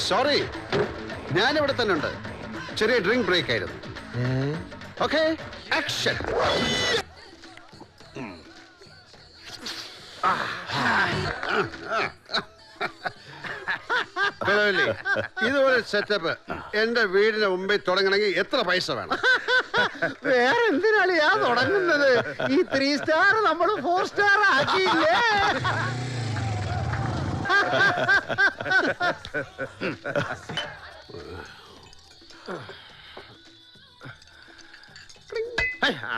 Sorry, ഞാനിവിടെ തന്നെ ഉണ്ട്. ചെറിയ ഡ്രിങ്ക് ബ്രേക്ക് ആയിരുന്നു. Okay, action. ഇതുപോലെ സെറ്റപ്പ് എന്റെ വീടിന്റെ മുമ്പിൽ തുടങ്ങണമെങ്കിൽ എത്ര പൈസ വേണം? വേറെ എന്തിനാണ് ഞാൻ തുടങ്ങുന്നത്? ഈ 3 സ്റ്റാർ നമ്മൾ 4 സ്റ്റാർ ആക്കിയില്ലേ?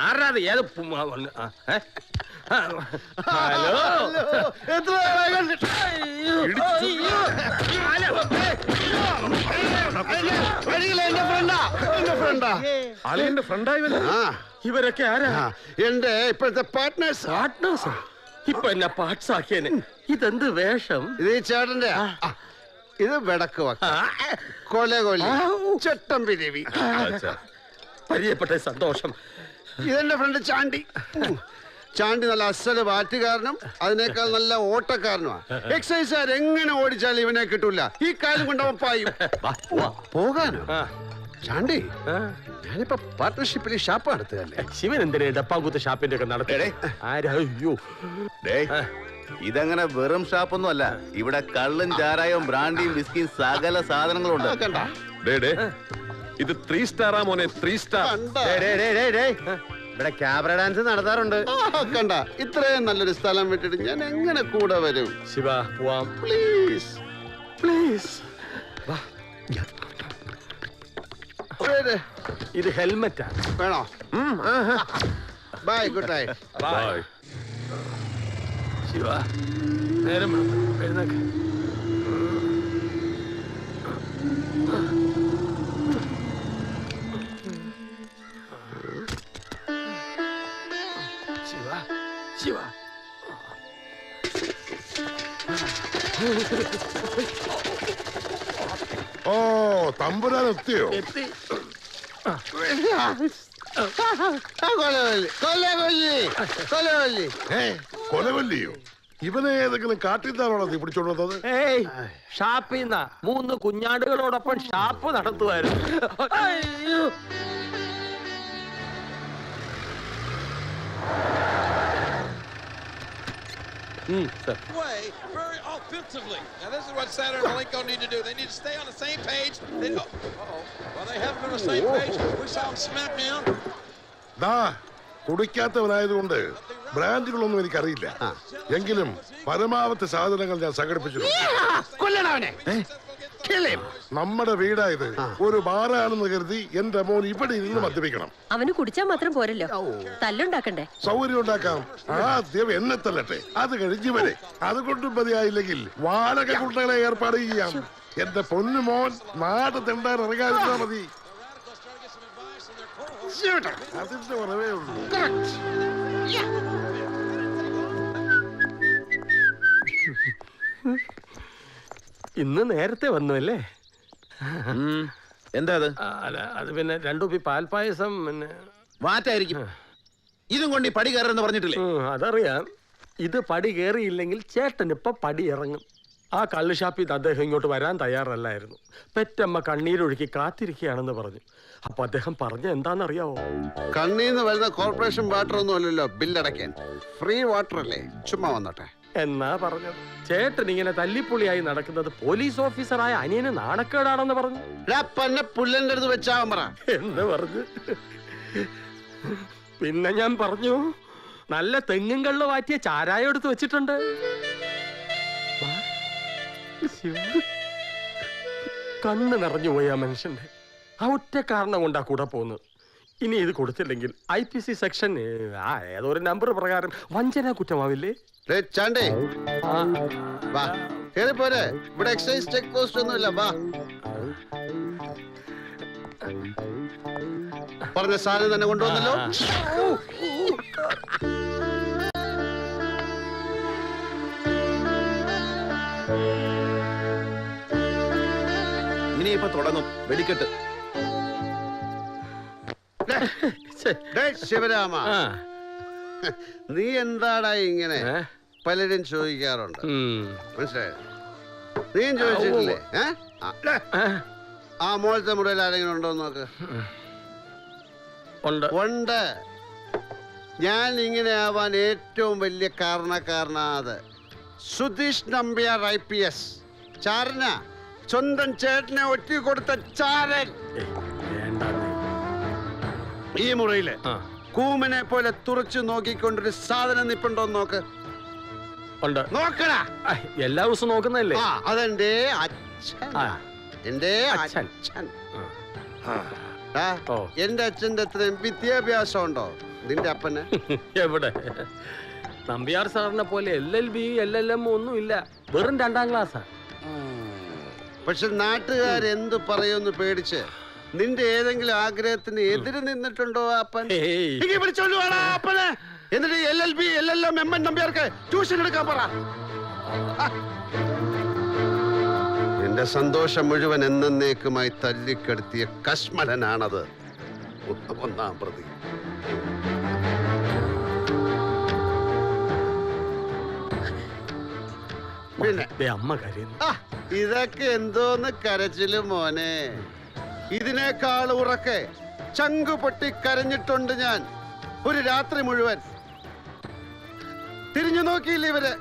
ആരാത്? ഏത് ഹലോ, അളിയന്റെ ഫ്രണ്ടായി. ഇവരൊക്കെ ആരാ? എന്റെ ഇപ്പോഴത്തെ പാർട്ട്നേഴ്സ്. പാർട്ട്നേഴ്സ്? ഇപ്പൊ എന്നെ പാർട്സ് ആക്കിയേനെ. ഇതെന്ത് വേഷം? ഇത് ഈ ചേട്ടന്റെ. ഇത് വെടക്ക് വക്ക, കൊലകൊല്ലി, ചട്ടമ്പി രവി. പരിചയപ്പെട്ട സന്തോഷം. ഇതെന്റെ ഫ്രണ്ട് ചാണ്ടി. ചാണ്ടി നല്ല അസല് വാറ്റുകാരനും അതിനേക്കാൾ നല്ല ഓട്ടക്കാരനുമാണ്. എക്സൈസുകാർ എങ്ങനെ ഓടിച്ചാലും ഇവനെ കിട്ടൂല. ഈ കാലം കൊണ്ട് അവൻ പായും. പോകാനോ? ചാണ്ടി, ഞാനിപ്പോ പാർട്ട്ണർഷിപ്പിൽ ഷാപ്പ് നടത്തുകയല്ലേ. ശിവൻ എന്തിനാ ഡപ്പാങ്കുത്ത് ഷാപ്പിന്റെ ഒക്കെ നടത്തേ? ആരാ? ഇതങ്ങനെ വെറും ഷാപ്പൊന്നും അല്ല. ഇവിടെ കള്ളും ചാരായവും ബ്രാൻഡിയും വിസ്കിയും സകല സാധനങ്ങളും ഉണ്ട്. ഇത് 3 സ്റ്റാറാ മോനെ, 3 സ്റ്റാർ. ഇവിടെ ക്യാബറ ഡാൻസ് നടത്താറുണ്ട്. കണ്ട, ഇത്രയും നല്ലൊരു സ്ഥലം വിട്ടിട്ട് ഞാൻ എങ്ങനെ കൂടെ വരും? ശിവ, പോവാം പ്ലീസ് പ്ലീസ്. ഇത് ഹെൽമെറ്റാ വേണോ? Bye, good night. Bye. Shiva, നേരം എഴുന്നേക്ക്. ശിവ, ശിവ. ഓ, തമ്പുരാൻ എത്തിയോ? എത്തി. കൊലവല്ലിയോ? ഇവനെ ഏതെങ്കിലും കാട്ടിത്താണോ നീ പിടിച്ചോണ്ട് വന്നത്? ഏയ്, ഷാപ്പിന്ന 3 കുഞ്ഞാടുകളോടൊപ്പം ഷാപ്പ് നടത്തുമായിരുന്നു. അയ്യോ. Way very offensively. Now this is what Saturn and Malenko need to do. They need to stay on the same page. They know. Well, they haven't been on the same page. We saw them smack down. ദാ, കുടിക്കാത്തവനായതുകൊണ്ട് ബ്രാൻഡുകളൊന്നും എനിക്കറിയില്ല. എങ്കിലും പരമാവധി സാധനങ്ങൾ ഞാൻ സംഘടിപ്പിച്ചിട്ടുണ്ട്. നമ്മുടെ വീടായത്. ഒരു ബാറാണെന്ന് കരുതി എന്റെ മോൻ ഇവിടെ ഇരുന്ന് മദ്യപിക്കണം. അവന് കുടിച്ചാൽ മാത്രം പോരല്ലോ, തല്ലുണ്ടാക്കണ്ടേ? സൗകര്യം ഉണ്ടാക്കാം. ആദ്യം എന്നെ തല്ലട്ടെ, അത് കഴിഞ്ഞ് വരെ. അതുകൊണ്ടും മതിയായില്ലെങ്കിൽ വാടക കുട്ടകളെ ഏർപ്പാട് ചെയ്യാം. എന്റെ പൊന്നു മോൻ നാട് തെണ്ടാൻ ഇറങ്ങാതിരുന്നാ മതി. അതിന്റെ കുറവേ ഉള്ളൂ. ഇന്ന് നേരത്തെ വന്നു അല്ലേ? എന്താ അത്? അത് പിന്നെ 2 കുപ്പി പാൽപ്പായസം. പിന്നെ മാറ്റായിരിക്കും. ഇതും കൊണ്ട് ഈ പടി കയറെന്ന് പറഞ്ഞിട്ടില്ലേ? അതറിയാം. ഇത് പടി കയറിയില്ലെങ്കിൽ ചേട്ടൻ ഇപ്പൊ പടി ഇറങ്ങും. ആ കള്ള് ഷാപ്പിൽ നിന്ന് അദ്ദേഹം ഇങ്ങോട്ട് വരാൻ തയ്യാറല്ലായിരുന്നു. പെറ്റമ്മ കണ്ണീരൊഴുക്കി കാത്തിരിക്കുകയാണെന്ന് പറഞ്ഞു. അപ്പൊ അദ്ദേഹം പറഞ്ഞ എന്താണെന്നറിയാവോ? കണ്ണീന്ന് വരുന്ന കോർപ്പറേഷൻ വാട്ടർ ഒന്നും അല്ലല്ലോ ബില്ലടയ്ക്കാൻ. ഫ്രീ വാട്ടർ അല്ലേ, ചുമ്മാ വന്നോട്ടെ എന്നാ പറഞ്ഞത്. ചേട്ടൻ ഇങ്ങനെ തല്ലിപ്പൊളിയായി നടക്കുന്നത് പോലീസ് ഓഫീസറായ അനിയന് നാണക്കേടാണെന്ന് പറഞ്ഞു. പുല്ലന്റെ അടുത്ത് വെച്ചാവാൻ പറ എന്ന് പറഞ്ഞു. പിന്നെ ഞാൻ പറഞ്ഞു, നല്ല തെങ്ങും കള്ള് വാറ്റിയ ചാരായം എടുത്ത് വെച്ചിട്ടുണ്ട്. കണ്ണ് നിറഞ്ഞു പോയി ആ മനുഷ്യന്റെ. ആ ഒറ്റ കാരണം കൊണ്ടാ കൂടെ പോകുന്നത്. ഇനി ഇത് കൊടുത്തില്ലെങ്കിൽ IPC സെക്ഷൻ ഏതോ ഒരു നമ്പർ പ്രകാരം വഞ്ചന കുറ്റമാവില്ലേ? ചാണ്ടേ, വാ കേറി പോരെ. ഇവിടെ എക്സൈസ് ചെക്ക് പോസ്റ്റ് ഒന്നുമില്ല. വാ, പറഞ്ഞ സാധനം തന്നെ കൊണ്ടുവന്നല്ലോ. ഇനിയിപ്പൊ തുടങ്ങും വെടിക്കെട്ട്. ശിവരാമ, ആ. നീ എന്താടാ ഇങ്ങനെ? ഏ? പലരും ചോദിക്കാറുണ്ട്, ഉം. മനസ്സിലായോ? നീയും ചോദിച്ചിട്ടില്ലേ? ഏ? ആ മോളത്തെ മുറിയിൽ ആരെങ്കിലും ഉണ്ടോ നോക്ക്. ഉണ്ട്. ഉണ്ട്. ഞാൻ ഇങ്ങനെ ആവാൻ ഏറ്റവും വലിയ കാരണക്കാരനാത് സുധീഷ് നമ്പ്യാർ IPS. ചാരന, സ്വന്തം ചേട്ടനെ ഒറ്റ കൊടുത്ത ചാരൻ. വേണ്ടെന്നേ. ഈ മുറിയില് ആ. കൂമനെ പോലെ തുറച്ചു നോക്കിക്കൊണ്ടൊരു സാധനം നിപ്പുണ്ടോ നോക്ക്. ഉണ്ട്. നോക്കടാ. ആ, എല്ലാ ദിവസവും നോക്കുന്നതല്ലേ? ആ, അതെന്റെ അച്ഛൻ. ആ. എന്റെ അച്ഛൻ. അച്ഛൻ. ആ. ആ, ഓ. എന്റെ അച്ഛന്റെ അത്രയും വിദ്യാഭ്യാസം ഉണ്ടോ നിന്റെ അപ്പന്? എവിടെ? നമ്പ്യാർ സാറിനെ പോലെ LLB LLM ഒന്നും ഇല്ല, വെറും 2ാം ക്ലാസ്സാ. പക്ഷെ നാട്ടുകാരെന്ത് പറയുമെന്ന് പേടിച്ച് നിന്റെ ഏതെങ്കിലും ആഗ്രഹത്തിന് എതിര് നിന്നിട്ടുണ്ടോ അപ്പൻ? ഏയ്. ഇങ്ങ് വിളിച്ചോണ്ട് വാടാ അപ്പനെ. എന്നിട്ട് LLB LLM MN നമ്പ്യാർക്ക് ട്യൂഷൻ എടുക്കാൻ പറ. ആ. എന്റെ സന്തോഷം മുഴുവൻ എന്നേക്കുമായി തല്ലിക്കെടുത്തിയ കശ്മലനാണത്. ഒന്നാം പ്രതി. പിന്നെ ദേ അമ്മ കരയുന്നു. ആ, ഇതൊക്കെ എന്തോന്ന് കരച്ചില് മോനെ. ഇതിനേക്കാൾ ഉറക്കെ ചങ്കു പൊട്ടി കരഞ്ഞിട്ടുണ്ട് ഞാൻ ഒരു രാത്രി മുഴുവൻ. തിരിഞ്ഞു നോക്കിയില്ല ഇവര്.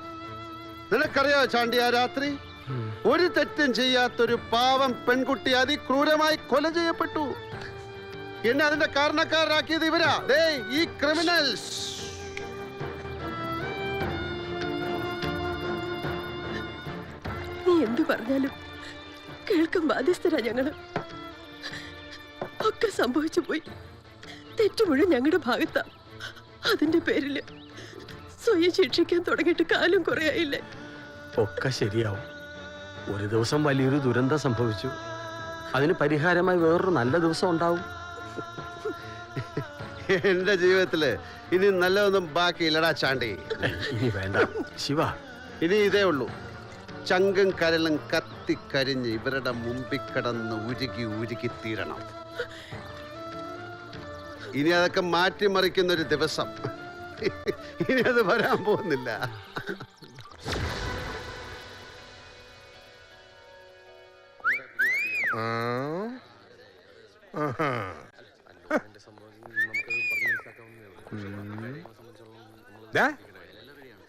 നിനക്കറിയോ ചാണ്ടി, ആ രാത്രി ഒരു തെറ്റും ചെയ്യാത്തൊരു പാവം പെൺകുട്ടി അതിക്രൂരമായി കൊല ചെയ്യപ്പെട്ടു. എന്നെ അതിന്റെ കാരണക്കാരാക്കിയത് ഇവരാ. ദേ ഈ ക്രിമിനൽസ്. നീ എന്തു പറഞ്ഞാലും കേൾക്കാൻ ബാധ്യസ്ഥരാ ഞങ്ങള്. ഒക്കെ സംഭവിച്ചു പോയി. തെറ്റു മുഴുവൻ ഞങ്ങളുടെ ഭാഗത്താ. അതിന്റെ പേരില് സ്വയം ശിക്ഷിക്കാൻ തുടങ്ങിയിട്ട് കാലം കുറെ ആയില്ലേ. ഒക്കെ ശരിയാവും. ഒരു ദിവസം വലിയൊരു ദുരന്തം സംഭവിച്ചു, അതിന് പരിഹാരമായി വേറൊരു നല്ല ദിവസം ഉണ്ടാവും. എന്റെ ജീവിതത്തില് ഇനി നല്ലതൊന്നും ബാക്കിയില്ലടാ ചാണ്ടി. ഇനി വേണ്ട ശിവ. ഇനി ഇതേ ഉള്ളൂ. ചങ്കും കരളും കത്തിക്കരിഞ്ഞ് ഇവരുടെ മുമ്പിൽ കിടന്ന് ഉരുകി ഉരുകി തീരണം. ഇനി അതൊക്കെ മാറ്റിമറിക്കുന്ന ഒരു ദിവസം ഇനി അത് വരാൻ പോകുന്നില്ല.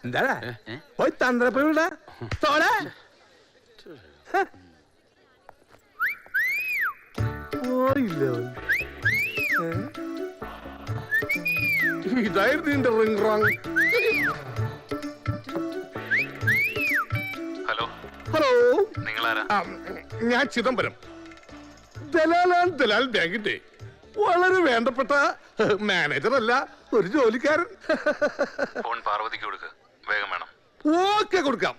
എന്താടാ പോയി തന്ത്രപ്പൂടാ തോടാ ഇതായിരുന്നു നിന്റെ റിംഗ് റോങ്. ഹലോ, ഹലോ, നിങ്ങളാരാ? ഞാൻ ചിദംബരം, ദലാൽ ബാങ്കിന്റെ വളരെ വേണ്ടപ്പെട്ട മാനേജർ അല്ല, ഒരു ജോലിക്കാരൻ. ഫോൺ പാർവതിക്ക് കൊടുക്ക്, വേഗം വേണം. ഓക്കെ, കൊടുക്കാം.